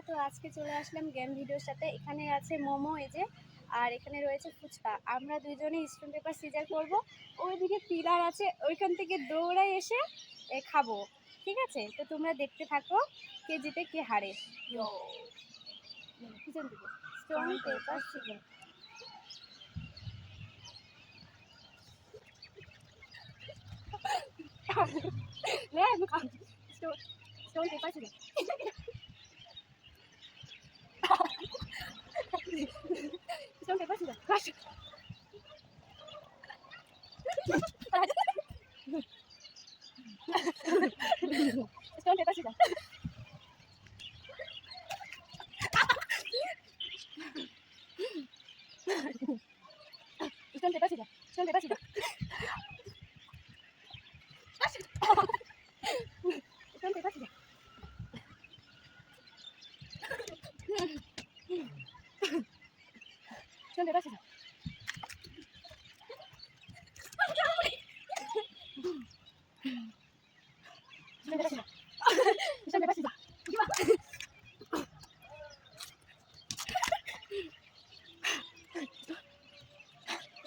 তো আজকে চলে আসলাম গেম ভিডিওর সাথে। এখানে আছে মোমো, এই যে, আর এখানে রয়েছে ফুচকা। আমরা দুইজনেই স্টোন পেপার সিজার করব। ওইদিকে পিলার আছে, ওইখান থেকে দৌড়াই এসে খাবো। ঠিক আছে, তো তোমরা দেখতে থাকো কে জিতে কে হারে। পিছন দিকে stone paper scissor. Stone paper scissor. Stone paper scissors. Crush. Stone paper scissors. Stone paper scissors. Stone paper scissors. Stone paper scissors. Stone paper scissors. Stone paper scissors. Stone paper scissors.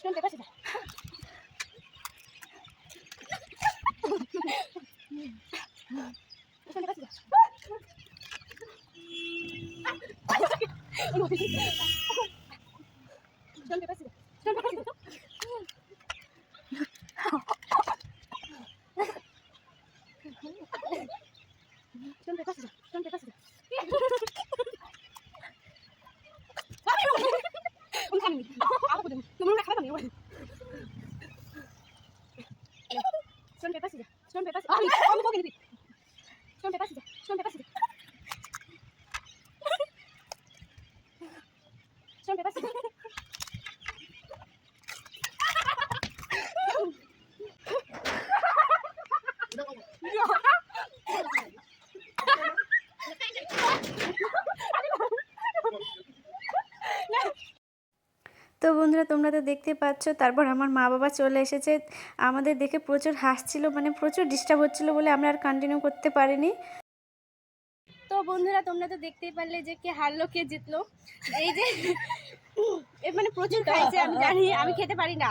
Stone paper scissors. Stone paper scissors. Stone paper scissors. Stone paper scissors. Stone paper scissors. Stone paper scissors. Stone paper scissors. Stone paper scissors. Stone paper scissors. Stone paper scissors. তো বন্ধুরা, তোমরা তো দেখতে পাচ্ছ, তারপর আমার মা বাবা চলে এসেছে। আমাদের দেখে প্রচুর হাসছিল, মানে প্রচুর ডিস্টার্ব হচ্ছিল বলে আমরা আর কন্টিনিউ করতে পারিনি। তো বন্ধুরা, তোমরা তো দেখতেই পারলে যে কে হারলো কে জিতলো। এই যে মানে প্রচুর খাইছে, আমি জানি, আমি খেতে পারি না।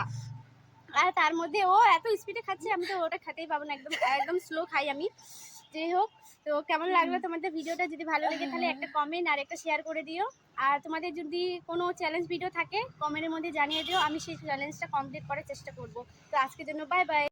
আর তার মধ্যে ও এত স্পিডে খাচ্ছে, আমি তো ওটা খেতেই পাবো না, একদম একদম স্লো খাই আমি। যাই হোক, তো কেমন লাগলো তোমাদের ভিডিওটা? যদি ভালো লাগে তাহলে একটা কমেন্ট আর একটা শেয়ার করে দিও। আর তোমাদের যদি কোনো চ্যালেঞ্জ ভিডিও থাকে কমেন্টের মধ্যে জানিয়ে দিও, আমি সেই চ্যালেঞ্জটা কমপ্লিট করার চেষ্টা করব। তো আজকের জন্য বাই বাই।